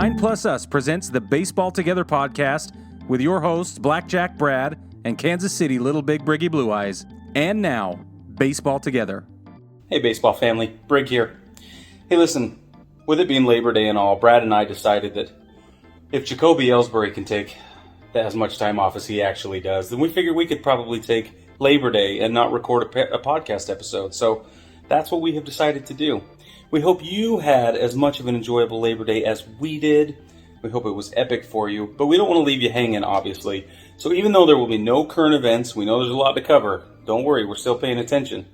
9 Plus Us presents the Baseball Together podcast with your hosts, Blackjack Brad and Kansas City Little Big Briggy Blue Eyes. And now, Baseball Together. Hey, baseball family. Brig here. Hey, listen, with it being Labor Day and all, Brad and I decided that if Jacoby Ellsbury can take as much time off as he actually does, then we figured we could probably take Labor Day and not record a podcast episode. So that's what we have decided to do. We hope you had as much of an enjoyable Labor Day as we did. We hope it was epic for you, but we don't want to leave you hanging, obviously. So even though there will be no current events, we know there's a lot to cover. Don't worry, we're still paying attention.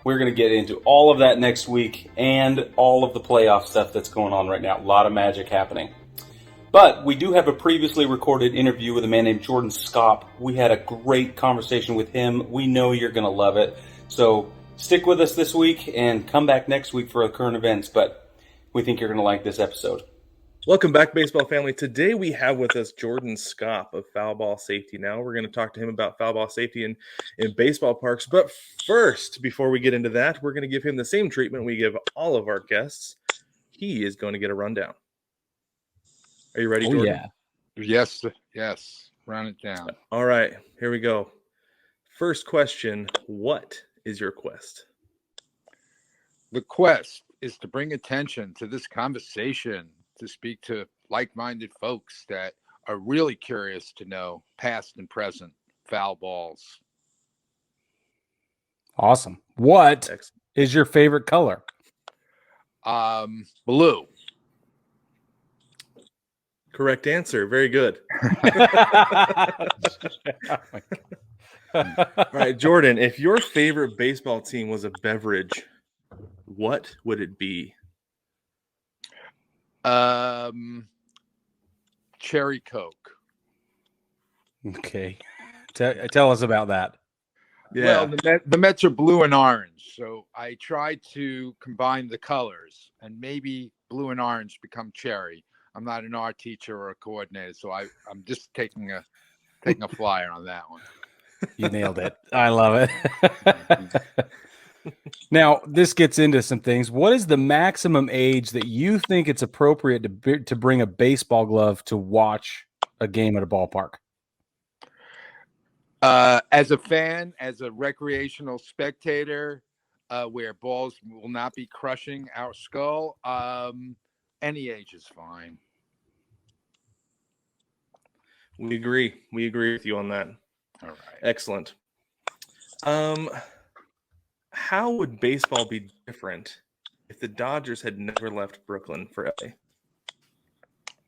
We're going to get into all of that next week and all of the playoff stuff that's going on right now. A lot of magic happening. But we do have a previously recorded interview with a man named Jordan Skopp. We had a great conversation with him. We know you're going to love it. So stick with us this week and come back next week for the current events. But we think you're going to like this episode. Welcome back, baseball family. Today we have with us Jordan Skopp of Foul Ball Safety Now. We're going to talk to him about foul ball safety in baseball parks. But first, before we get into that, we're going to give him the same treatment we give all of our guests. He is going to get a rundown. Are you ready, Jordan? Yeah. Yes. Run it down. All right, here we go. First question, what is your quest? The quest is to bring attention to this conversation, to speak to like-minded folks that are really curious to know past and present foul balls. Awesome. What is your favorite color? Blue. Correct answer. Very good. All right, Jordan, if your favorite baseball team was a beverage, what would it be? Cherry Coke. Okay. Tell us about that. Yeah. Well, the Mets are blue and orange, so I tried to combine the colors, and maybe blue and orange become cherry. I'm not an art teacher or a coordinator, so I'm just taking a flyer on that one. You nailed it. I love it. Now, this gets into some things. What is the maximum age that you think it's appropriate to bring a baseball glove to watch a game at a ballpark? As a fan, as a recreational spectator, where balls will not be crushing our skull, any age is fine. We agree. We agree with you on that. All right. Excellent. How would baseball be different if the Dodgers had never left Brooklyn for LA?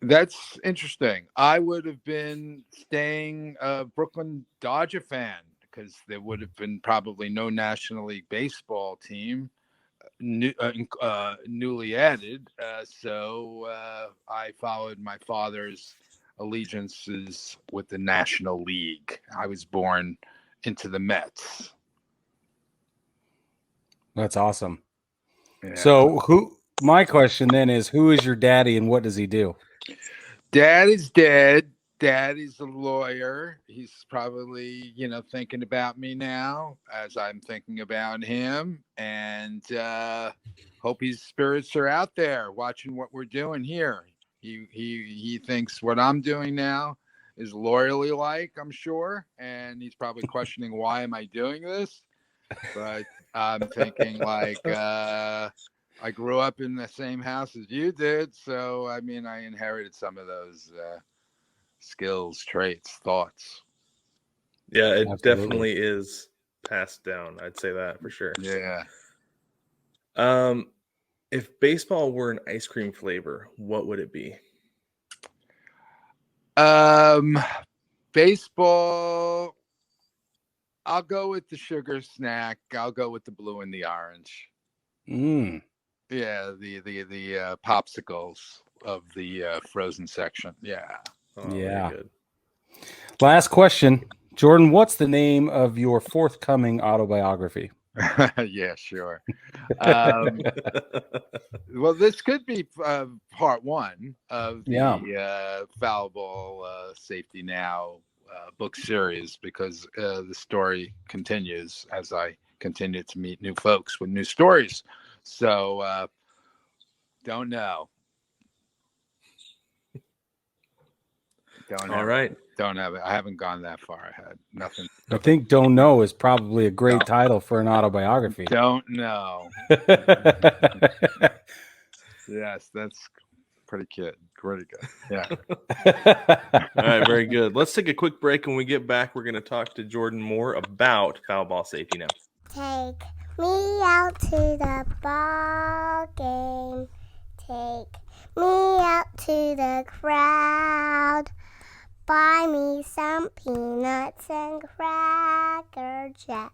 That's interesting. I would have been staying a Brooklyn Dodger fan because there would have been probably no National League Baseball team newly added. So I followed my father's allegiances with the National League. I was born into the Mets. That's awesome. Yeah. So my question then is, who is your daddy and what does he do? Dad is dead. Dad is a lawyer. He's probably, thinking about me now as I'm thinking about him, and hope his spirits are out there watching what we're doing here. He thinks what I'm doing now is lawyerly like, I'm sure, and he's probably questioning why am I doing this, but I'm thinking I grew up in the same house as you did, so I inherited some of those skills, traits, thoughts. Yeah, it definitely is passed down. I'd say that for sure. Yeah. If baseball were an ice cream flavor, what would it be? Baseball, I'll go with the sugar snack. I'll go with the blue and the orange. Yeah, the popsicles of the frozen section. Yeah. Oh, yeah. Good. Last question, Jordan. What's the name of your forthcoming autobiography? Yeah, sure. Well, this could be part one of the Foul Ball Safety Now book series, because the story continues as I continue to meet new folks with new stories. So don't know. All right. Don't have it. I haven't gone that far ahead. Nothing. I think Don't Know is probably a great title for an autobiography. Don't know. Yes, that's pretty good. Pretty good. Yeah. All right, very good. Let's take a quick break. When we get back, we're going to talk to Jordan more about foul ball safety now. Take me out to the ball game. Take me out to the crowd. Buy me some peanuts and Cracker Jacks.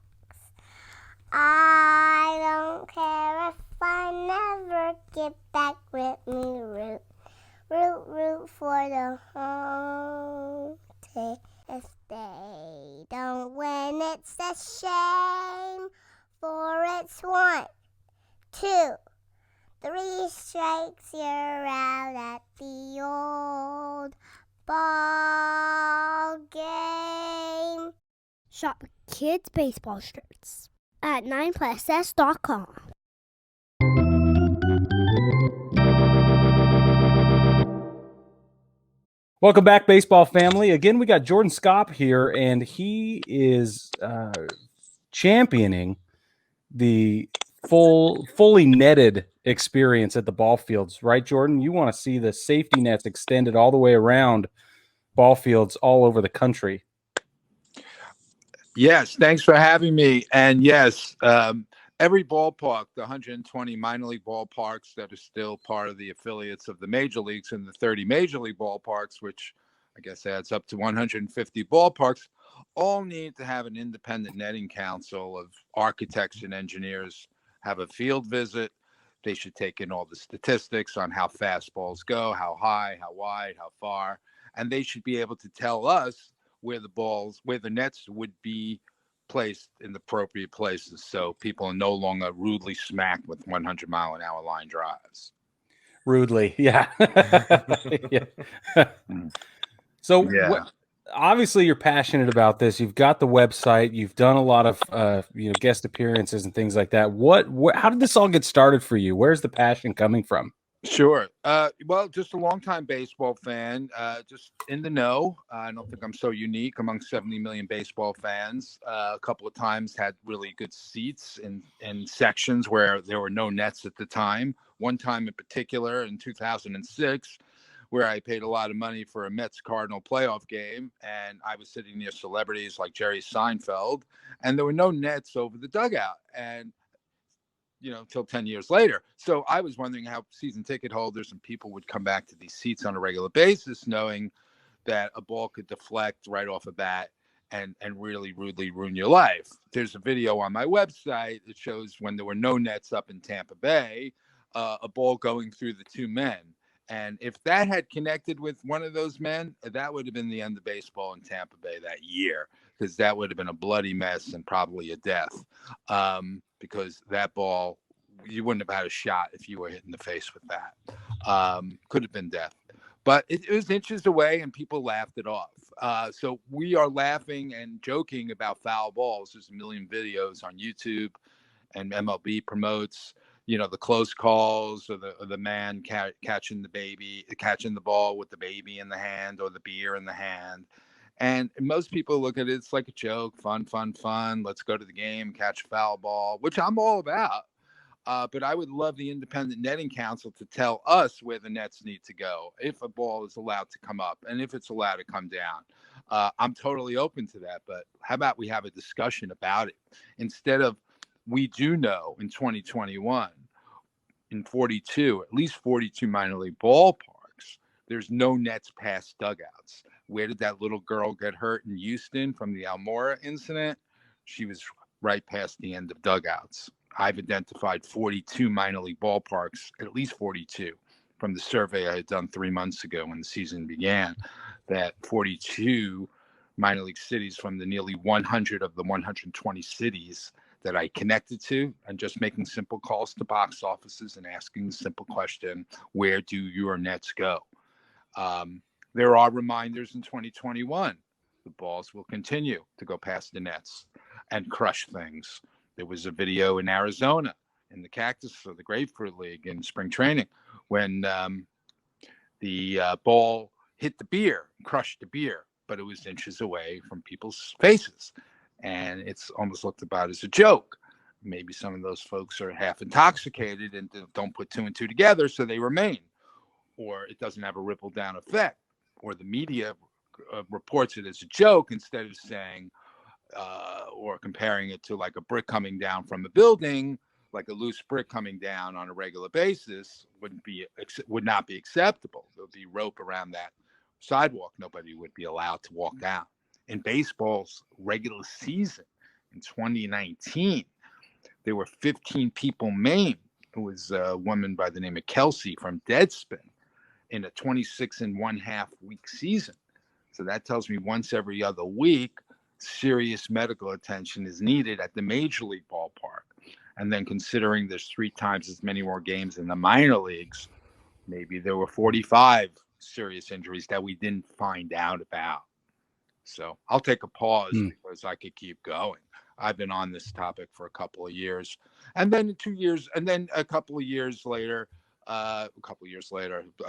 I don't care if I never get back with me. Root, root, root for the home team. If they don't win, it's a shame. For it's 1, 2, 3 strikes, you're out at the old ball game. Shop kids' baseball shirts at 9plusS.com. Welcome back, baseball family. Again, we got Jordan Skopp here, and he is championing the fully netted experience at the ball fields, right, Jordan? You want to see the safety nets extended all the way around ball fields all over the country. Yes, thanks for having me. And yes, every ballpark, the 120 minor league ballparks that are still part of the affiliates of the major leagues, and the 30 major league ballparks, which I guess adds up to 150 ballparks, all need to have an independent netting council of architects and engineers have a field visit. They should take in all the statistics on how fast balls go, how high, how wide, how far, and they should be able to tell us where the nets would be placed in the appropriate places, so people are no longer rudely smacked with 100-mile-an-hour line drives. Rudely, yeah. Yeah. So, Yeah. obviously, you're passionate about this. You've got the website. You've done a lot of guest appearances and things like that. How did this all get started for you? Where's the passion coming from? Sure. Well, just a longtime baseball fan, just in the know. I don't think I'm so unique among 70 million baseball fans. A couple of times had really good seats in sections where there were no nets at the time. One time in particular in 2006, where I paid a lot of money for a Mets-Cardinal playoff game, and I was sitting near celebrities like Jerry Seinfeld, and there were no nets over the dugout. And till 10 years later. So I was wondering how season ticket holders and people would come back to these seats on a regular basis, knowing that a ball could deflect right off a bat and really rudely ruin your life. There's a video on my website that shows when there were no nets up in Tampa Bay, a ball going through the two men. And if that had connected with one of those men, that would have been the end of baseball in Tampa Bay that year, because that would have been a bloody mess and probably a death. Because that ball, you wouldn't have had a shot if you were hit in the face with that. Could have been death. But it was inches away, and people laughed it off. So we are laughing and joking about foul balls. There's a million videos on YouTube, and MLB promotes, the close calls, or the man catching the ball with the baby in the hand or the beer in the hand. And most people look at it, it's like a joke, fun. Let's go to the game, catch a foul ball, which I'm all about. But I would love the independent netting council to tell us where the nets need to go, if a ball is allowed to come up and if it's allowed to come down. I'm totally open to that. But how about we have a discussion about it instead of, we do know in 2021, in at least 42 minor league ballparks, there's no nets past dugouts. Where did that little girl get hurt in Houston from the Almora incident? She was right past the end of dugouts. I've identified 42 minor league ballparks, at least 42, from the survey I had done 3 months ago when the season began, that 42 minor league cities from the nearly 100 of the 120 cities that I connected to, and just making simple calls to box offices and asking the simple question, where do your nets go? There are reminders in 2021. The balls will continue to go past the nets and crush things. There was a video in Arizona in the Cactus or the Grapefruit League in spring training when the ball hit the beer, crushed the beer, but it was inches away from people's faces. And it's almost looked about as a joke. Maybe some of those folks are half intoxicated and don't put two and two together, so they remain. Or it doesn't have a ripple down effect, or the media reports it as a joke instead of saying, or comparing it to like a brick coming down from a building, like a loose brick coming down on a regular basis would not be acceptable. There would be rope around that sidewalk. Nobody would be allowed to walk down. In baseball's regular season in 2019, there were 15 people maimed. It was a woman by the name of Kelsey from Deadspin in a 26.5 week season. So that tells me once every other week, serious medical attention is needed at the major league ballpark. And then considering there's 3 times as many more games in the minor leagues, maybe there were 45 serious injuries that we didn't find out about. So I'll take a pause because I could keep going. I've been on this topic for a couple of years, and then 2 years, and then a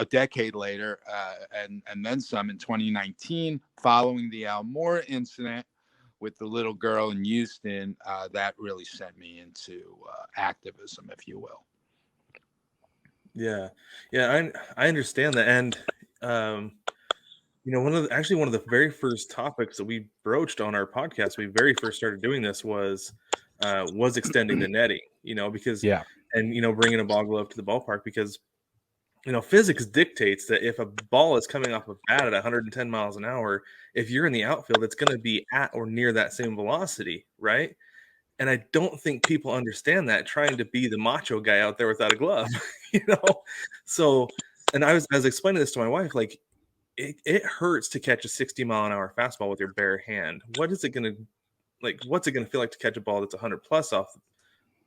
decade later, and then some in 2019, following the Al Moore incident with the little girl in Houston, that really sent me into activism, if you will. Yeah, I understand that, and one of the very first topics that we broached on our podcast, we very first started doing this was extending the netting, because bringing a ball glove to the ballpark, because physics dictates that if a ball is coming off a bat at 110 miles an hour, if you're in the outfield, it's going to be at or near that same velocity, right? And I don't think people understand that, trying to be the macho guy out there without a glove, So, and I was explaining this to my wife, like, it hurts to catch a 60-mile-an-hour fastball with your bare hand. What's it going to feel like to catch a ball that's 100 plus off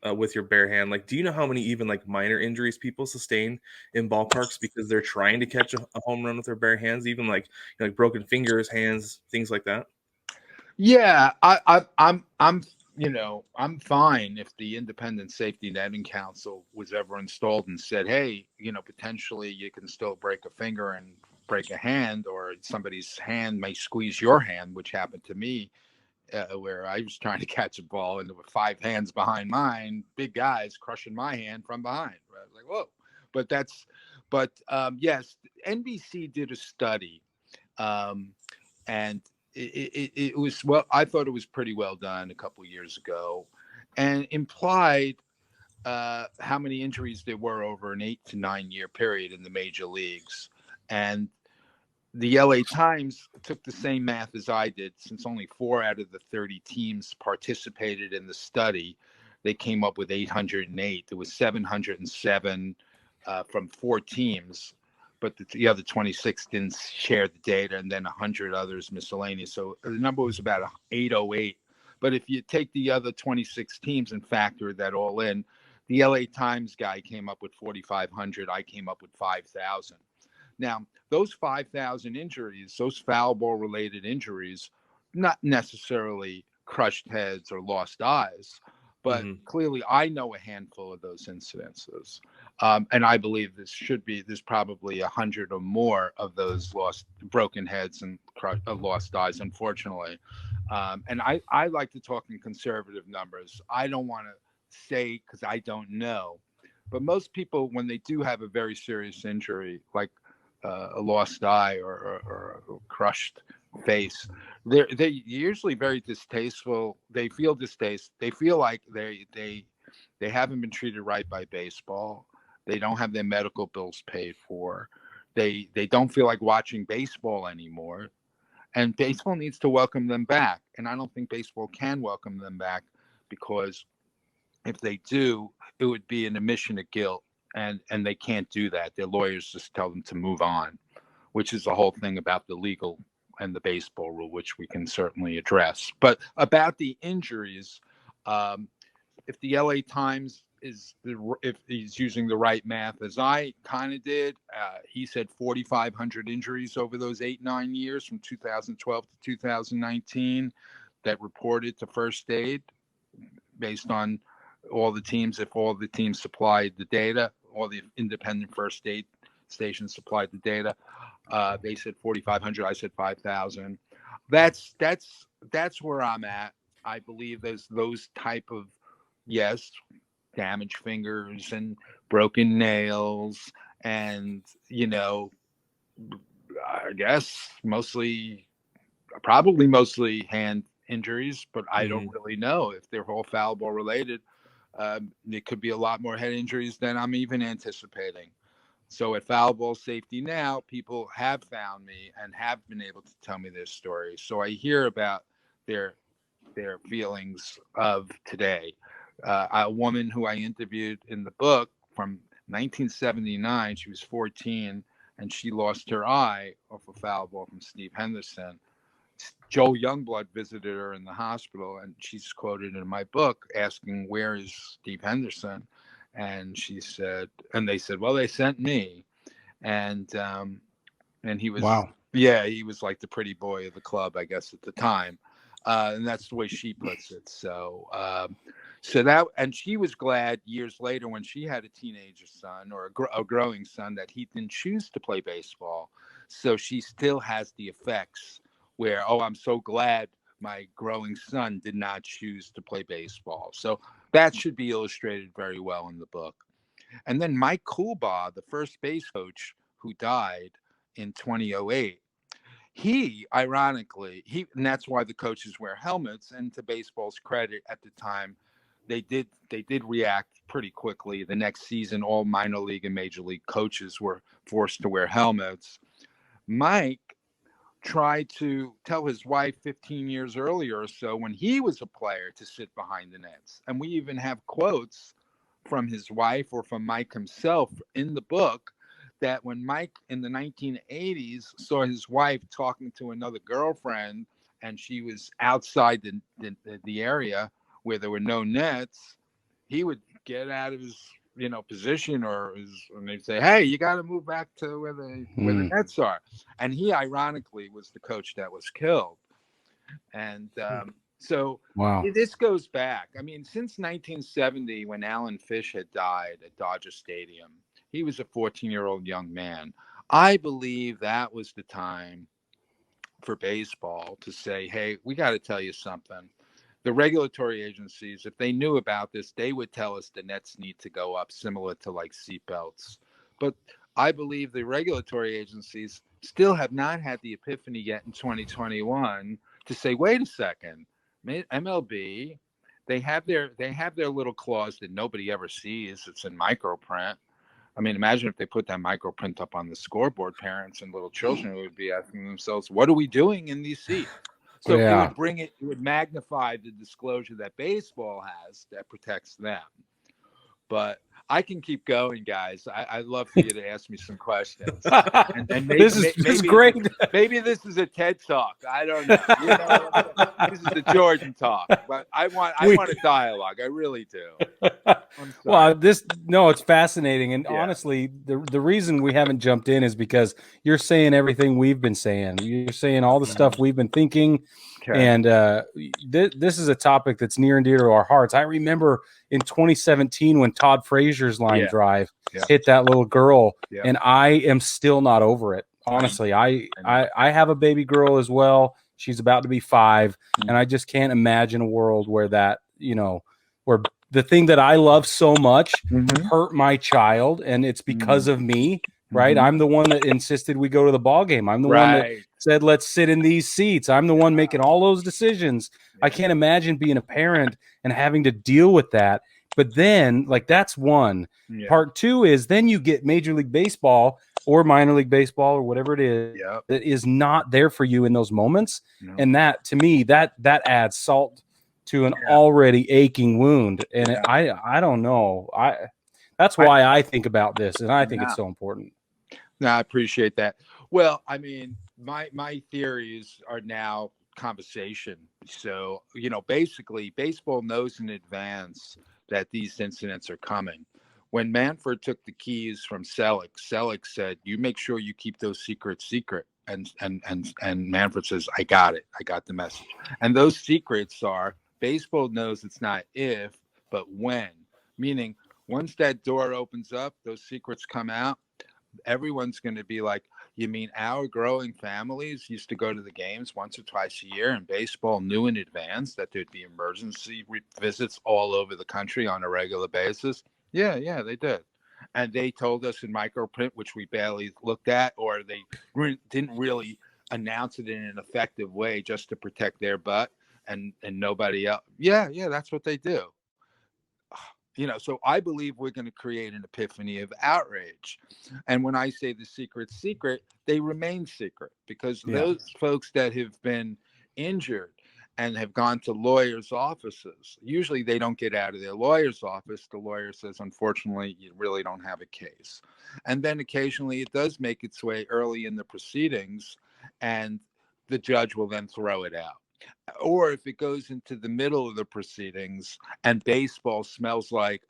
with your bare hand? Like, do you know how many even like minor injuries people sustain in ballparks because they're trying to catch a home run with their bare hands, even like broken fingers, hands, things like that? Yeah, I'm fine if the Independent Safety Netting Council was ever installed and said, hey, potentially you can still break a finger and break a hand, or somebody's hand may squeeze your hand, which happened to me, where I was trying to catch a ball and there were 5 hands behind mine, big guys crushing my hand from behind. Right? I was like, whoa. But yes, NBC did a study, and it was, well, I thought it was pretty well done a couple of years ago, and implied how many injuries there were over an 8 to 9 year period in the major leagues. And the LA Times took the same math as I did. Since only 4 out of the 30 teams participated in the study, they came up with 808. There was 707 from 4 teams, but the other 26 didn't share the data, and then 100 others miscellaneous. So the number was about 808. But if you take the other 26 teams and factor that all in, the LA Times guy came up with 4,500. I came up with 5,000. Now, those 5,000 injuries, those foul ball related injuries, not necessarily crushed heads or lost eyes, but clearly I know a handful of those incidences. And I believe there's probably 100 or more of those broken heads and lost eyes, unfortunately. And I like to talk in conservative numbers. I don't want to say, because I don't know, but most people, when they do have a very serious injury, like a lost eye or a crushed face, they're usually very distasteful. They feel distaste. They feel like they haven't been treated right by baseball. They don't have their medical bills paid for. They don't feel like watching baseball anymore. And baseball needs to welcome them back. And I don't think baseball can welcome them back, because if they do, it would be an admission of guilt. And they can't do that. Their lawyers just tell them to move on, which is the whole thing about the legal and the baseball rule, which we can certainly address. But about the injuries, if the LA Times if he's using the right math as I kind of did, he said 4,500 injuries over those 8-9 years from 2012 to 2019 that reported to first aid, based on all the teams. If all the teams supplied the data, all the independent first aid station supplied the data. They said 4,500. I said 5,000. That's where I'm at. I believe there's those type of, yes, damaged fingers and broken nails, and I guess probably mostly hand injuries, but I don't really know if they're all foul ball related. It could be a lot more head injuries than I'm even anticipating. So at Foul Ball Safety Now, people have found me and have been able to tell me their stories. So I hear about their feelings of today. A woman who I interviewed in the book from 1979, she was 14, and she lost her eye off a foul ball from Steve Henderson. Joe Youngblood visited her in the hospital, and she's quoted in my book asking, "Where is Steve Henderson?" And she said, and they said, "Well, they sent me." And he was, wow. Yeah, he was like the pretty boy of the club, I guess, at the time. And that's the way she puts it. So that, and she was glad years later when she had a teenager son or a growing son that he didn't choose to play baseball. So she still has the effects where, oh, I'm so glad my growing son did not choose to play baseball. So that should be illustrated very well in the book. And then Mike Coolbaugh, the first base coach who died in 2008, he ironically, and that's why the coaches wear helmets. And to baseball's credit, at the time, they did react pretty quickly. The next season, all minor league and major league coaches were forced to wear helmets. Mike tried to tell his wife 15 years earlier or so, when he was a player, to sit behind the nets. And we even have quotes from his wife or from Mike himself in the book, that when Mike in the 1980s saw his wife talking to another girlfriend and she was outside the area where there were no nets, he would get out of his position, and they'd say, "Hey, you got to move back to where the nets are." And he ironically was the coach that was killed. And so wow, this goes back. I mean, since 1970, when Alan Fish had died at Dodger Stadium, he was a 14-year-old young man. I believe that was the time for baseball to say, "Hey, we got to tell you something." The regulatory agencies, if they knew about this, they would tell us the nets need to go up, similar to like seatbelts. But I believe the regulatory agencies still have not had the epiphany yet in 2021 to say, wait a second, MLB, they have their little clause that nobody ever sees. It's in microprint. I mean, imagine if they put that microprint up on the scoreboard. Parents and little children would be asking themselves, what are we doing in these seats? So yeah. it would magnify the disclosure that baseball has that protects them. But I can keep going, guys. I'd love for you to ask me some questions. And maybe, this is great. Maybe this is a TED Talk. I don't know. This is the Jordan Talk. But I want a dialogue. I really do. Well, it's fascinating. And honestly, the reason we haven't jumped in is because you're saying everything we've been saying. You're saying all the stuff we've been thinking. Okay. And this is a topic that's near and dear to our hearts. I remember in 2017 when Todd Frazier's line drive hit that little girl, and I am still not over it. Honestly, I have a baby girl as well. She's about to be 5, and I just can't imagine a world where that, where the thing that I love so much hurt my child, and it's because of me. Right. I'm the one that insisted we go to the ball game. I'm the one that said, let's sit in these seats. I'm the one making all those decisions. I can't imagine being a parent and having to deal with that. But then, like, that's one. Part 2 is then you get Major League Baseball or minor league baseball or whatever it is that is not there for you in those moments. And that, to me, that adds salt to an already aching wound. And I don't know. That's why I think about this, and I think it's so important. No, I appreciate that. Well, I mean, my theories are now conversation. So, basically, baseball knows in advance that these incidents are coming. When Manfred took the keys from Selick said, "You make sure you keep those secrets secret." And Manfred says, "I got it. I got the message." And those secrets are, baseball knows it's not if, but when. Meaning, once that door opens up, those secrets come out. everyone's going to be like, you mean our growing families used to go to the games once or twice a year, and baseball knew in advance that there'd be emergency visits all over the country on a regular basis? Yeah, they did. And they told us in microprint, which we barely looked at, or they didn't really announce it in an effective way just to protect their butt and nobody else. Yeah, that's what they do. So I believe we're going to create an epiphany of outrage. And when I say the secret's secret, they remain secret, because those folks that have been injured and have gone to lawyers' offices, usually they don't get out of their lawyer's office. The lawyer says, unfortunately, you really don't have a case. And then occasionally it does make its way early in the proceedings, and the judge will then throw it out. Or if it goes into the middle of the proceedings and baseball smells like,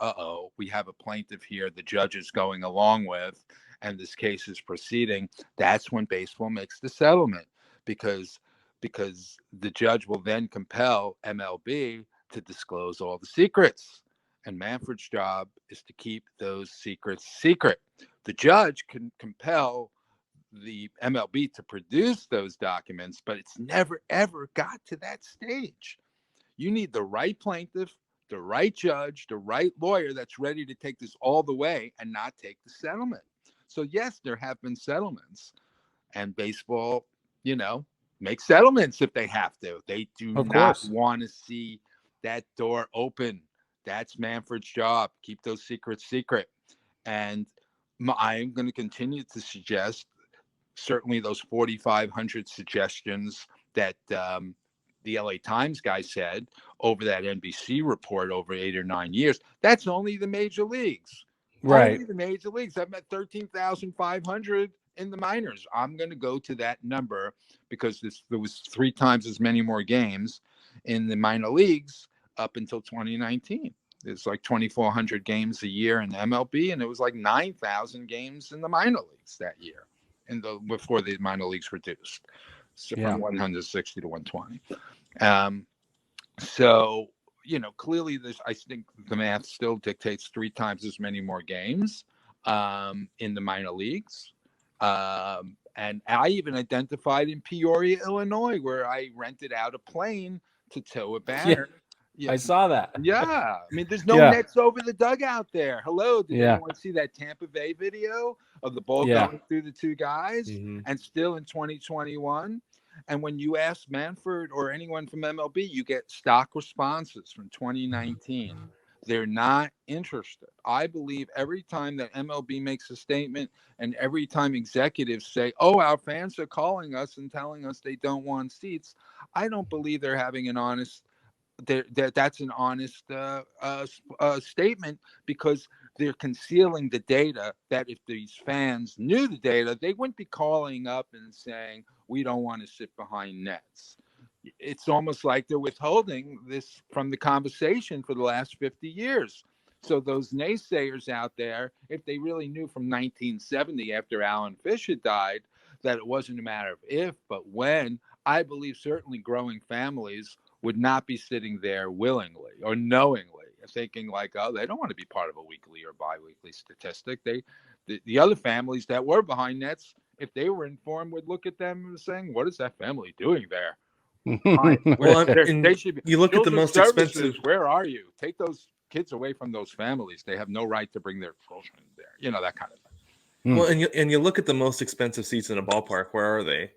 we have a plaintiff here the judge is going along with, and this case is proceeding, that's when baseball makes the settlement, because the judge will then compel MLB to disclose all the secrets. And Manfred's job is to keep those secrets secret. The judge can compel the MLB to produce those documents, but it's never, ever got to that stage. You need the right plaintiff, the right judge, the right lawyer that's ready to take this all the way and not take the settlement. So yes, there have been settlements, and baseball, make settlements if they have to. They do not want to see that door open. That's Manfred's job. Keep those secrets secret. And I'm going to continue to suggest, certainly those 4,500 suggestions that the LA Times guy said over that NBC report over 8 or 9 years, that's only the major leagues. Right. Only the major leagues. I've met 13,500 in the minors. I'm going to go to that number because there was 3 times as many more games in the minor leagues up until 2019. There's like 2,400 games a year in the MLB, and it was like 9,000 games in the minor leagues that year, before the minor leagues reduced, from 160 to 120. So clearly I think the math still dictates 3 times as many more games in the minor leagues. And I even identified in Peoria, Illinois, where I rented out a plane to tow a banner. Yeah, I saw that. Yeah. I mean, there's no nets over the dugout there. Hello. Did anyone see that Tampa Bay video of the ball going through the 2 guys? Mm-hmm. And still in 2021? And when you ask Manfred or anyone from MLB, you get stock responses from 2019. They're not interested. I believe every time that MLB makes a statement and every time executives say, our fans are calling us and telling us they don't want seats, I don't believe they're having an honest that's an honest statement, because they're concealing the data. That if these fans knew the data, they wouldn't be calling up and saying, we don't want to sit behind nets. It's almost like they're withholding this from the conversation for the last 50 years. So those naysayers out there, if they really knew from 1970, after Alan Fisher died, that it wasn't a matter of if, but when, I believe certainly growing families would not be sitting there willingly or knowingly thinking like, they don't want to be part of a weekly or biweekly statistic. The other families that were behind nets, if they were informed, would look at them and saying, what is that family doing there? Well, they should be. You look at the most expensive. Where are you? Take those kids away from those families. They have no right to bring their children there. That kind of thing. Well, and you look at the most expensive seats in a ballpark. Where are they?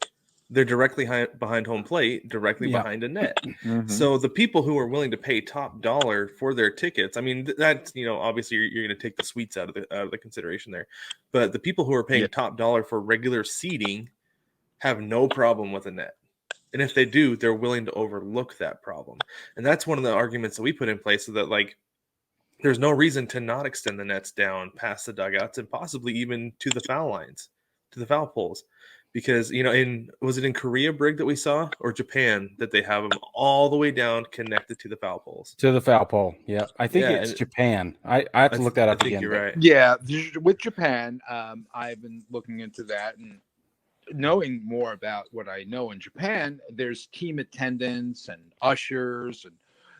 They're directly behind home plate, directly behind a net. Mm-hmm. So the people who are willing to pay top dollar for their tickets, I mean, that's, obviously you're going to take the suites out of the consideration there. But the people who are paying top dollar for regular seating have no problem with a net. And if they do, they're willing to overlook that problem. And that's one of the arguments that we put in place, so that there's no reason to not extend the nets down past the dugouts and possibly even to the foul lines, to the foul poles. Because, was it in Korea, Brig, that we saw, or Japan, that they have them all the way down connected to the foul poles? To the foul pole, yeah. I think it's Japan. I have to look that up again. You're right. Yeah, with Japan, I've been looking into that and knowing more about what I know in Japan. There's team attendants and ushers, and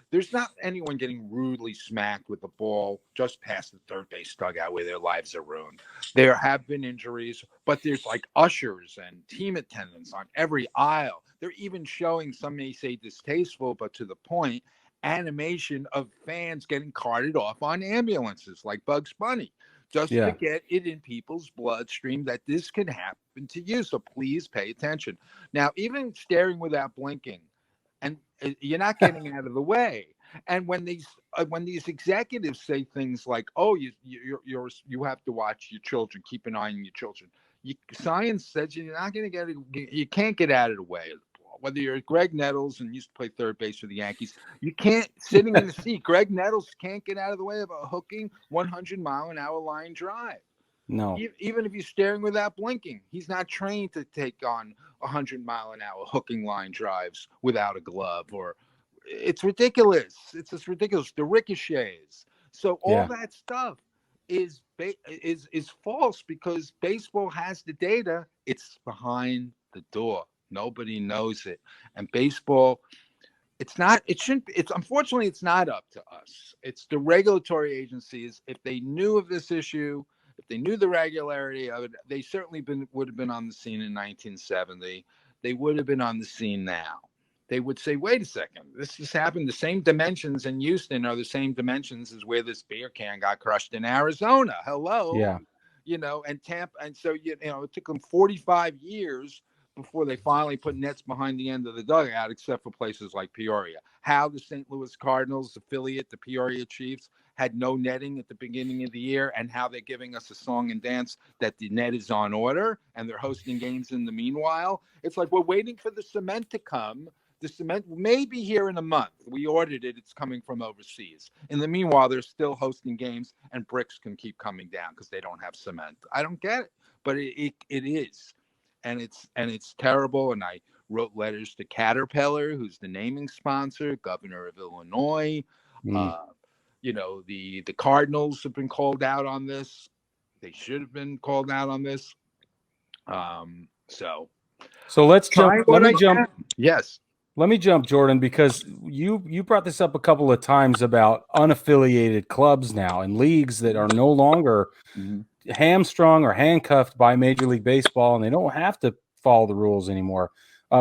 There's not anyone getting rudely smacked with the ball just past the third base dugout where their lives are ruined. There have been injuries, but there's like ushers and team attendants on every aisle. They're even showing, some may say distasteful, but to the point, animation of fans getting carted off on ambulances like Bugs Bunny, just to get it in people's bloodstream that this can happen to you. So please pay attention. Now, even staring without blinking, and you're not getting out of the way. And when these executives say things like, "Oh, you have to watch your children, keep an eye on your children," science says you're not going to you can't get out of the way of the ball. Whether you're Greg Nettles and used to play third base for the Yankees, you can't, sitting in the seat. Greg Nettles can't get out of the way of a hooking 100-mile-an-hour line drive. No. Even if you're staring without blinking, he's not trained to take on 100-mile-an-hour hooking line drives without a glove. Or it's ridiculous. It's just ridiculous. The ricochets. So all that stuff is false because baseball has the data. It's behind the door. Nobody knows it. And baseball, unfortunately, it's not up to us. It's the regulatory agencies. If they knew of this issue, if they knew the regularity of it, they certainly would have been on the scene in 1970. They would have been on the scene now. They would say, wait a second, this just happened. The same dimensions in Houston are the same dimensions as where this beer can got crushed in Arizona. Hello. Yeah. And Tampa. And so, it took them 45 years before they finally put nets behind the end of the dugout, except for places like Peoria. How the St. Louis Cardinals affiliate, the Peoria Chiefs, had no netting at the beginning of the year, and how they're giving us a song and dance that the net is on order and they're hosting games in the meanwhile. It's like we're waiting for the cement to come. The cement may be here in a month. We ordered it. It's coming from overseas. In the meanwhile, they're still hosting games, and bricks can keep coming down because they don't have cement. I don't get it, but it is. And it's terrible. And I wrote letters to Caterpillar, who's the naming sponsor, governor of Illinois. The Cardinals have been called out on this. They should have been called out on this. So let's jump. Let me jump. Yes. Let me jump, Jordan, because you brought this up a couple of times about unaffiliated clubs now and leagues that are no longer hamstrung or handcuffed by Major League Baseball, and they don't have to follow the rules anymore.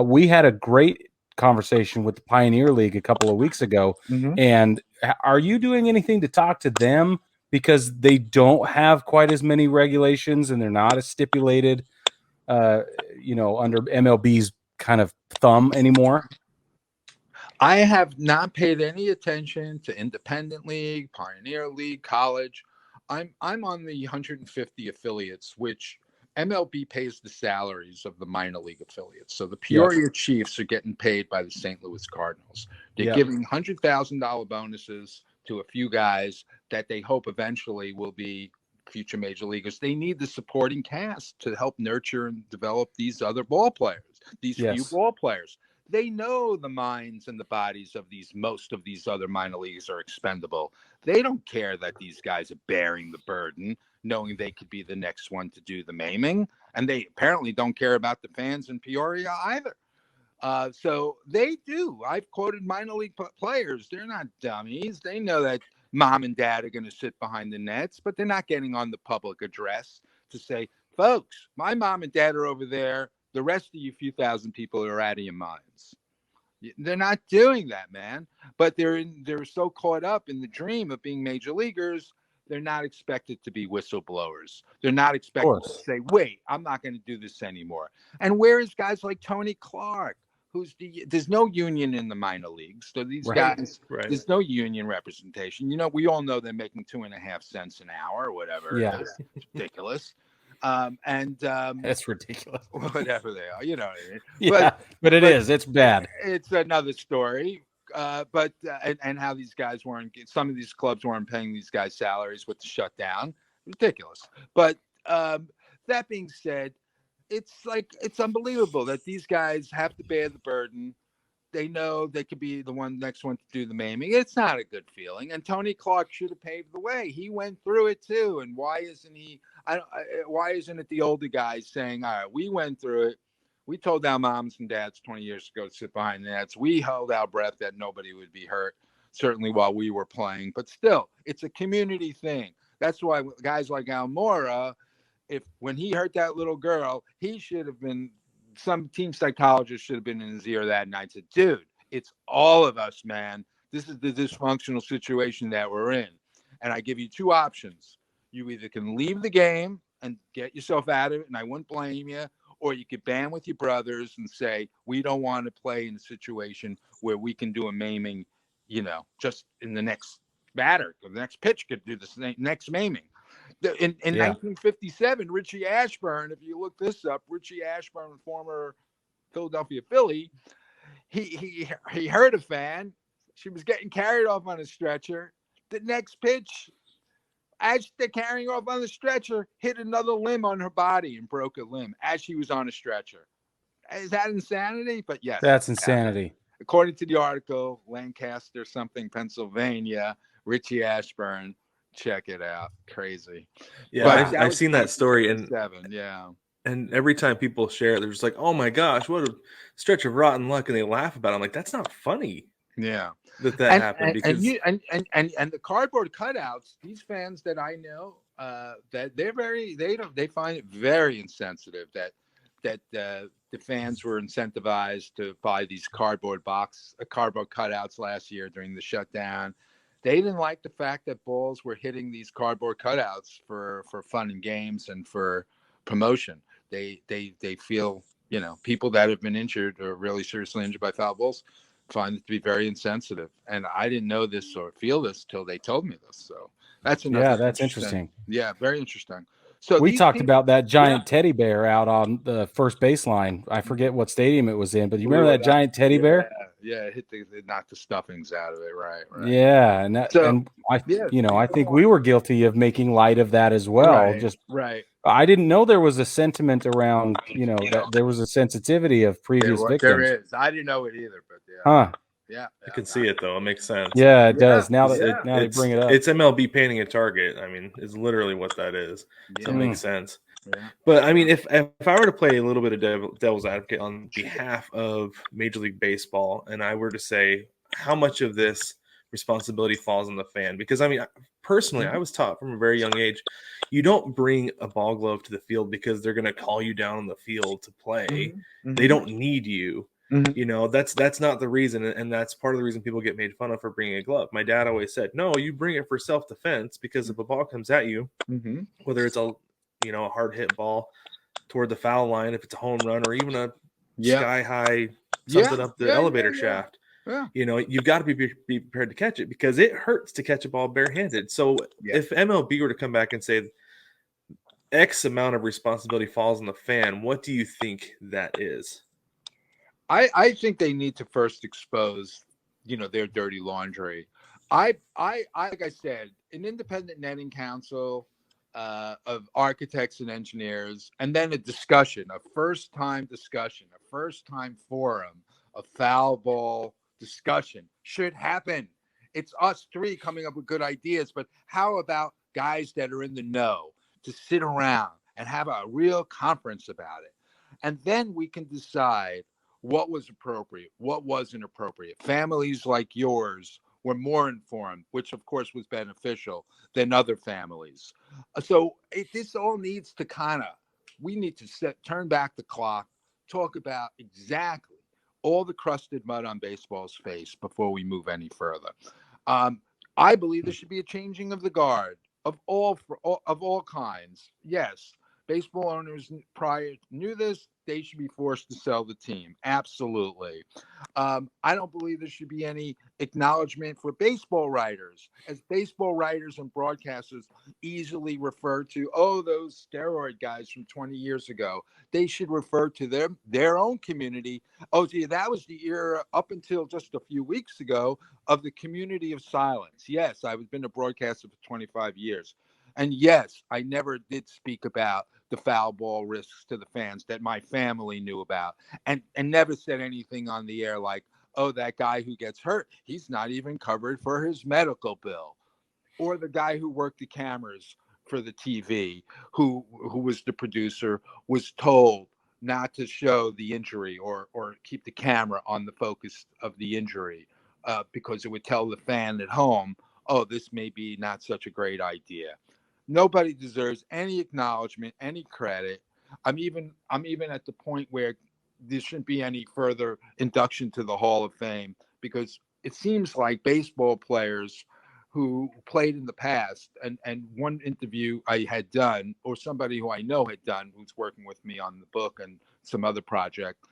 We had a great conversation with the Pioneer League a couple of weeks ago, and are you doing anything to talk to them because they don't have quite as many regulations and they're not as stipulated, under MLB's kind of thumb anymore? I have not paid any attention to Independent League, Pioneer League, College. I'm on the 150 affiliates, which MLB pays the salaries of the minor league affiliates. So the Peoria Chiefs are getting paid by the St. Louis Cardinals. They're giving $100,000 bonuses to a few guys that they hope eventually will be future major leaguers. They need the supporting cast to help nurture and develop these other ball players, these few ball players. They know the minds and the bodies of most of these other minor leagues are expendable. They don't care that these guys are bearing the burden, knowing they could be the next one to do the maiming. And they apparently don't care about the fans in Peoria either. So they do. I've quoted minor league players. They're not dummies. They know that mom and dad are going to sit behind the nets, but they're not getting on the public address to say, folks, my mom and dad are over there. The rest of you few thousand people are out of your minds. They're not doing that, man. But they're so caught up in the dream of being major leaguers, they're not expected to be whistleblowers. They're not expected to say, wait, I'm not going to do this anymore. And whereas guys like Tony Clark, there's no union in the minor leagues. So these guys, there's no union representation. We all know they're making 2.5 cents an hour or whatever. Yeah. It's ridiculous. That's ridiculous. Whatever they are, you know what I mean? Yeah, but it's bad. It's another story. But how these guys some of these clubs weren't paying these guys salaries with the shutdown. Ridiculous. But that being said, it's unbelievable that these guys have to bear the burden. They know they could be the next one to do the maiming. It's not a good feeling. And Tony Clark should have paved the way. He went through it too. And why isn't it the older guys saying, all right, we went through it. We told our moms and dads 20 years ago to sit behind the nets. We held our breath that nobody would be hurt. certainly while we were playing, but still, it's a community thing. That's why guys like Almora, when he hurt that little girl, he should have been, some team psychologist should have been in his ear that night, said, dude, it's all of us, man. This is the dysfunctional situation that we're in. And I give you two options. You either can leave the game and get yourself out of it, and I wouldn't blame you, or you could band with your brothers and say, we don't want to play in a situation where we can do a maiming, just in the next batter, or the next pitch could do the next maiming. In 1957, Richie Ashburn, if you look this up, Richie Ashburn, former Philadelphia Philly, he heard a fan. She was getting carried off on a stretcher. The next pitch, as they're carrying her off on the stretcher, hit another limb on her body and broke a limb as she was on a stretcher. Is that insanity? But yes. That's insanity. According to the article, Lancaster something, Pennsylvania, Richie Ashburn. Check it out. Crazy. Yeah, I've seen that story. And yeah. And every time people share it, they're just like, oh my gosh, what a stretch of rotten luck. And they laugh about it. I'm like, that's not funny. Yeah. That happened. Because and the cardboard cutouts, these fans that I know, that they find it very insensitive that the fans were incentivized to buy these cardboard cutouts last year during the shutdown. They didn't like the fact that balls were hitting these cardboard cutouts for fun and games and for promotion. They feel, people that have been injured or really seriously injured by foul balls find it to be very insensitive. And I didn't know this or feel this till they told me this. So that's that's interesting. Yeah, very interesting. So we talked about that giant teddy bear out on the first baseline. I forget what stadium it was in, but you remember that giant teddy bear? Yeah, it knocked the stuffings out of it, right? Yeah, and I think we were guilty of making light of that as well. Right. I didn't know there was a sentiment around, that there was a sensitivity of previous victims. There is. I didn't know it either, but yeah. Huh. Yeah. I can see it though. It makes sense. Yeah, it does. Now they bring it up. It's MLB painting a target. I mean, it's literally what that is. So it makes sense. Yeah. But I mean, if I were to play a little bit of devil's advocate on behalf of Major League Baseball, and I were to say how much of this responsibility falls on the fan, because I mean, personally, I was taught from a very young age, you don't bring a ball glove to the field because they're going to call you down on the field to play. Mm-hmm. They don't need you. Mm-hmm. That's not the reason, and that's part of the reason people get made fun of for bringing a glove. My dad always said, no, you bring it for self-defense, because if a ball comes at you, whether it's a hard hit ball toward the foul line, if it's a home run, or even a sky high something up the elevator shaft, you've got to be prepared to catch it, because it hurts to catch a ball barehanded. So if MLB were to come back and say X amount of responsibility falls on the fan, what do you think that is? I think they need to first expose, their dirty laundry. Like I said, an independent netting council of architects and engineers, and then a first-time forum, a foul ball discussion should happen. It's us three coming up with good ideas, but how about guys that are in the know to sit around and have a real conference about it? And then we can decide what was appropriate, what wasn't appropriate. Families like yours were more informed, which of course was beneficial than other families. So this all needs to we need to turn back the clock, talk about exactly all the crusted mud on baseball's face before we move any further. I believe there should be a changing of the guard of all kinds. Yes, baseball owners prior knew this. They should be forced to sell the team. Absolutely. I don't believe there should be any acknowledgement for baseball writers, as baseball writers and broadcasters easily refer to, those steroid guys from 20 years ago. They should refer to their own community. Oh, gee, that was the era up until just a few weeks ago of the community of silence. Yes, I've been a broadcaster for 25 years. And yes, I never did speak about the foul ball risks to the fans that my family knew about, and never said anything on the air like, oh, that guy who gets hurt, he's not even covered for his medical bill. Or the guy who worked the cameras for the TV, who was the producer, was told not to show the injury or keep the camera on the focus of the injury. because it would tell the fan at home, oh, this may be not such a great idea. Nobody deserves any acknowledgement, any credit. I'm even at the point where there shouldn't be any further induction to the Hall of Fame, because it seems like baseball players who played in the past, and one interview I had done, or somebody who I know had done, who's working with me on the book and some other project,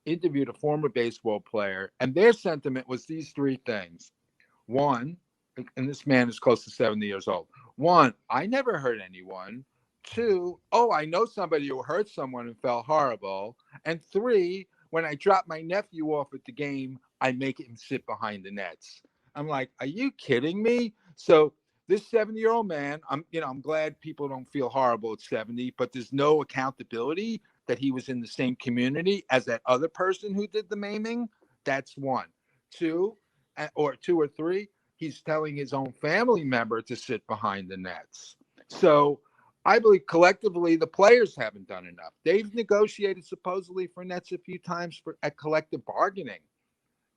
interviewed a former baseball player, and their sentiment was these three things. One, and this man is close to 70 years old. One, I never hurt anyone. Two, oh, I know somebody who hurt someone and felt horrible. And three, when I drop my nephew off at the game, I make him sit behind the nets. I'm like, are you kidding me? So this 70-year-old man, I'm glad people don't feel horrible at 70, but there's no accountability that he was in the same community as that other person who did the maiming. That's one. Two or three, he's telling his own family member to sit behind the nets. So I believe collectively the players haven't done enough. They've negotiated supposedly for nets a few times at collective bargaining.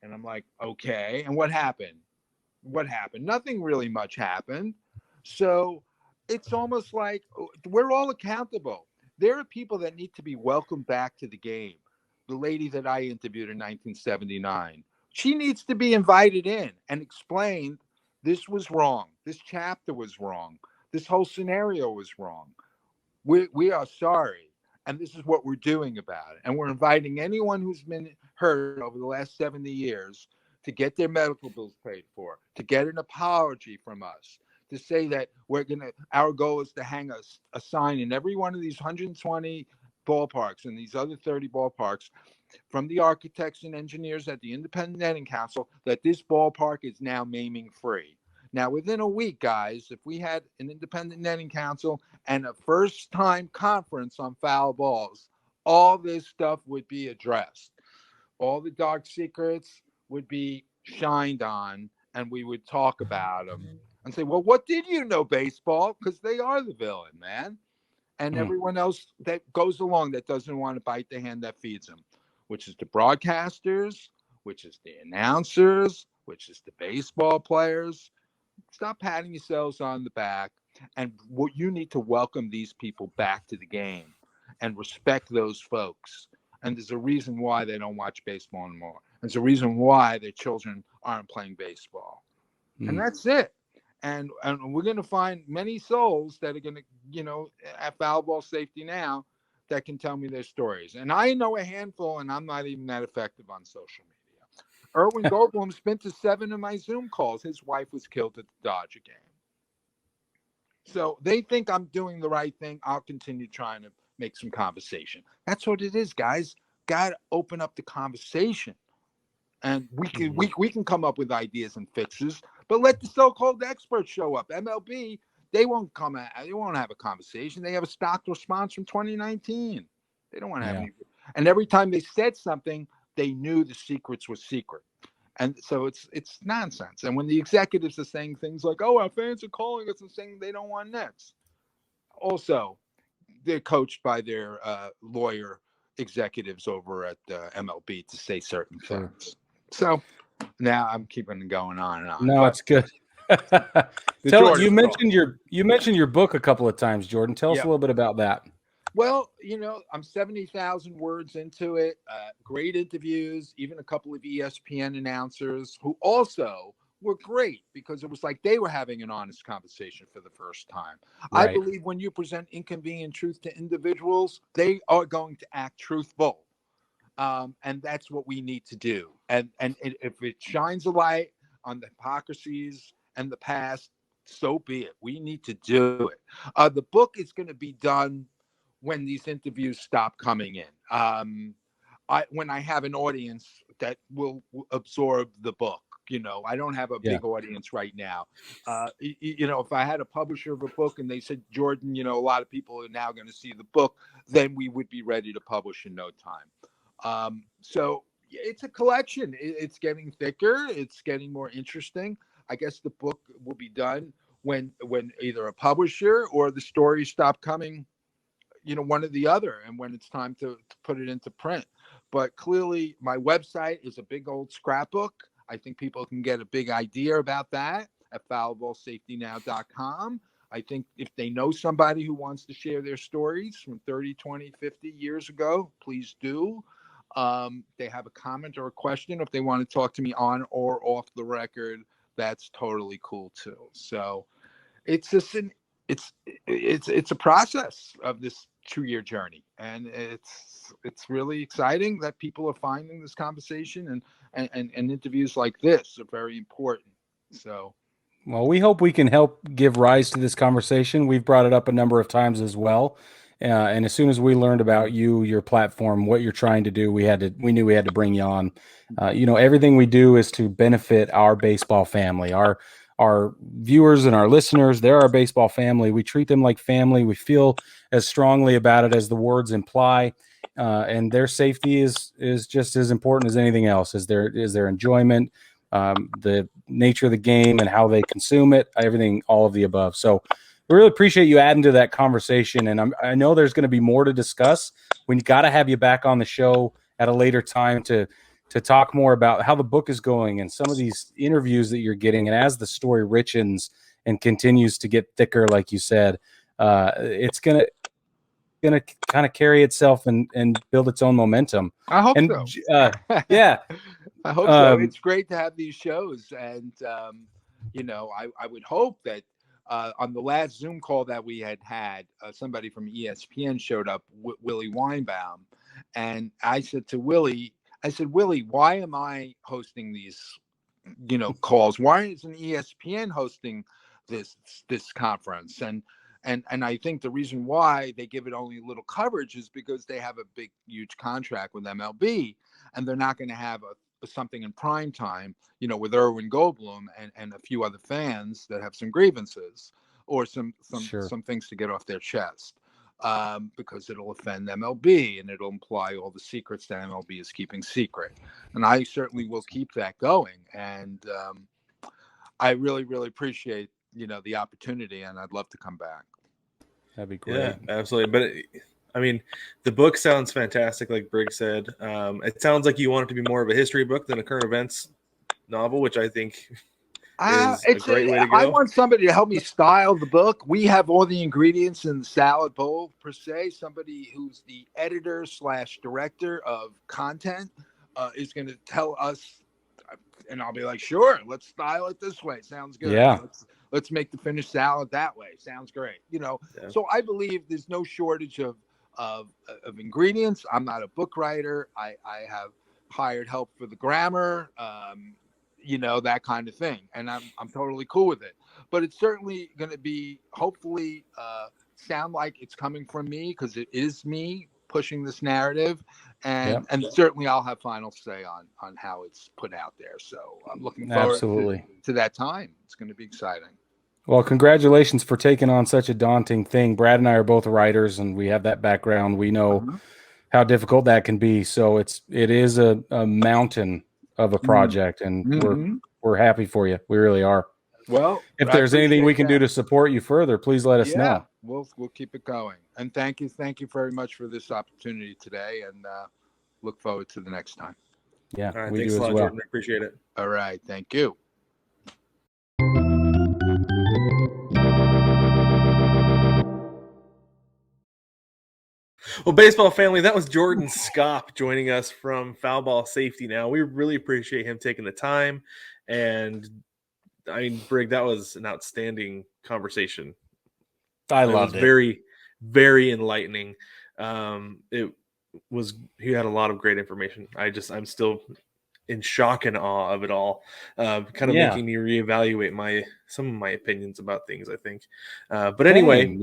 And I'm like, okay. And what happened? Nothing really much happened. So it's almost like we're all accountable. There are people that need to be welcomed back to the game. The lady that I interviewed in 1979, she needs to be invited in and explained this was wrong. This chapter was wrong. This whole scenario was wrong. We are sorry. And this is what we're doing about it. And we're inviting anyone who's been hurt over the last 70 years to get their medical bills paid for, to get an apology from us, to say that our goal is to hang a sign in every one of these 120 ballparks and these other 30 ballparks from the architects and engineers at the Independent Netting Council that this ballpark is now maiming free. Now, within a week, guys, if we had an Independent Netting Council and a first-time conference on foul balls, all this stuff would be addressed. All the dark secrets would be shined on, and we would talk about them and say, well, what did you know, baseball? Because they are the villain, man. And everyone else that goes along that doesn't want to bite the hand that feeds them, which is the broadcasters, which is the announcers, which is the baseball players. Stop patting yourselves on the back. And what you need to welcome these people back to the game and respect those folks. And there's a reason why they don't watch baseball anymore. There's a reason why their children aren't playing baseball. And that's it. And we're going to find many souls that are going to, at Foul Ball Safety Now, that can tell me their stories. And I know a handful, and I'm not even that effective on social media. Erwin Goldblum's been to 7 of my Zoom calls. His wife was killed at the Dodger game. So they think I'm doing the right thing. I'll continue trying to make some conversation. That's what it is, guys. Got to open up the conversation. And we can come up with ideas and fixes, but let the so-called experts show up. MLB, they won't come out. They won't have a conversation. They have a stock response from 2019. They don't want to have any. And every time they said something, they knew the secrets were secret. And so it's nonsense. And when the executives are saying things like, oh, our fans are calling us and saying they don't want nets. Also, they're coached by their lawyer executives over at MLB to say certain things. So now I'm keeping it going on and on. No, it's good. You mentioned your book a couple of times, Jordan. Tell us a little bit about that. Well, I'm 70,000 words into it. Great interviews, even a couple of ESPN announcers who also were great because it was like they were having an honest conversation for the first time. Right. I believe when you present inconvenient truth to individuals, they are going to act truthful. And that's what we need to do. And if it shines a light on the hypocrisies and the past, so be it. We need to do it. The book is going to be done when these interviews stop coming in. When I have an audience that will absorb the book. I don't have a big audience right now. If I had a publisher of a book and they said, Jordan, a lot of people are now going to see the book, then we would be ready to publish in no time. So it's a collection. It's getting thicker. It's getting more interesting. I guess the book will be done when either a publisher or the stories stop coming, one or the other, and when it's time to put it into print. But clearly my website is a big old scrapbook. I think people can get a big idea about that at foulballsafetynow.com. I think if they know somebody who wants to share their stories from 30, 20, 50 years ago, please do. They have a comment or a question. If they want to talk to me on or off the record, that's totally cool too. So it's just it's a process of this 2-year journey, and it's really exciting that people are finding this conversation, and interviews like this are very important. So Well, we hope we can help give rise to this conversation. We've brought it up a number of times as well. And as soon as we learned about you, your platform, what you're trying to do, we knew we had to bring you on. Everything we do is to benefit our baseball family, our viewers and our listeners. They're our baseball family. We treat them like family. We feel as strongly about it as the words imply. And their safety is just as important as anything else. Is their enjoyment, the nature of the game and how they consume it, everything, all of the above. So we really appreciate you adding to that conversation. And I know there's going to be more to discuss. We got to have you back on the show at a later time to talk more about how the book is going and some of these interviews that you're getting. And as the story richens and continues to get thicker, like you said, it's going to kind of carry itself and build its own momentum. I hope so. Yeah. I hope so. It's great to have these shows. And, I would hope that on the last Zoom call that we had, somebody from ESPN showed up, Willie Weinbaum. And I said to Willie, Willie, why am I hosting these, calls? Why isn't ESPN hosting this conference? And I think the reason why they give it only little coverage is because they have a big, huge contract with MLB, and they're not going to have something in prime time, with Irwin Goldblum and a few other fans that have some grievances or some things to get off their chest, because it'll offend MLB and it'll imply all the secrets that MLB is keeping secret. And I certainly will keep that going. And I really, really appreciate, the opportunity, and I'd love to come back. That'd be great. Yeah, absolutely. But the book sounds fantastic, like Brig said. It sounds like you want it to be more of a history book than a current events novel, which I think is a great way to go. I want somebody to help me style the book. We have all the ingredients in the salad bowl, per se. Somebody who's the editor / director of content is going to tell us, and I'll be like, sure, let's style it this way. Sounds good. Yeah. Let's make the finished salad that way. Sounds great. So I believe there's no shortage of ingredients. I'm not a book writer. I have hired help for the grammar, that kind of thing. And I'm totally cool with it. But it's certainly going to be, hopefully, sound like it's coming from me, because it is me pushing this narrative. And certainly I'll have final say on how it's put out there. So I'm looking forward to that time. It's going to be exciting. Well, congratulations for taking on such a daunting thing. Brad and I are both writers, and we have that background. We know how difficult that can be. So it is a mountain of a project, and we're happy for you. We really are. Well, if there's anything we can do to support you further, please let us know. We'll keep it going. And thank you very much for this opportunity today, and look forward to the next time. Yeah, all right, we thanks do a lot, as well. Jordan. I appreciate it. All right, thank you. Well, baseball family, that was Jordan Skopp joining us from Foul Ball Safety Now. We really appreciate him taking the time. And Brig, that was an outstanding conversation. I loved it. Very, very enlightening. He had a lot of great information. I'm still in shock and awe of it all. Making me reevaluate some of my opinions about things, I think. But anyway,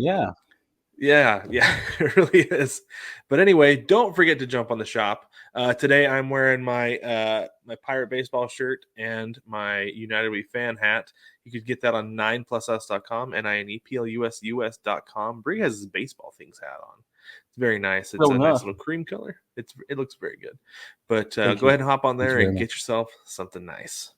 Yeah, it really is. But anyway, don't forget to jump on the shop. Today I'm wearing my my Pirate Baseball shirt and my United We fan hat. You could get that on 9plusus.com, NINEPLUSUS.com. Brig has his baseball things hat on. It's very nice. It's nice little cream color. It looks very good. But go ahead and hop on there and get yourself something nice.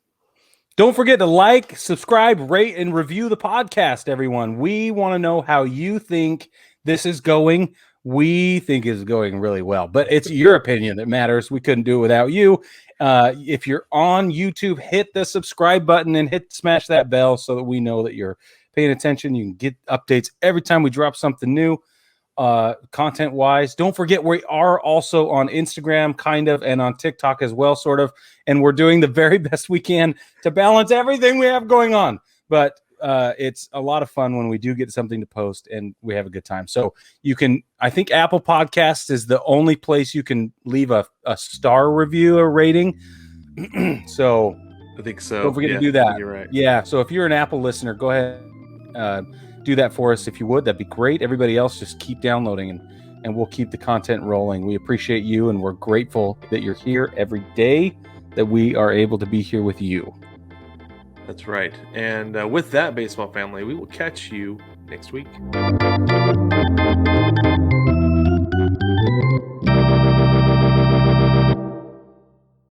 Don't forget to like, subscribe, rate, and review the podcast, everyone. We want to know how you think this is going. we think is going really well. But it's your opinion that matters. We couldn't do it without you. If you're on YouTube, hit the subscribe button and smash that bell so that we know that you're paying attention. You can get updates every time we drop something new, content wise. Don't forget, we are also on Instagram, kind of, and on TikTok as well, sort of. And we're doing the very best we can to balance everything we have going on. But it's a lot of fun when we do get something to post and we have a good time. So you can, I think Apple Podcasts is the only place you can leave a star review or rating. So I think so. Don't forget to do that. You're right. Yeah. So if you're an Apple listener, go ahead, do that for us if you would. That'd be great. Everybody else, just keep downloading and we'll keep the content rolling. We appreciate you and we're grateful that you're here every day, that we are able to be here with you. That's right. And with that, baseball family, we will catch you next week.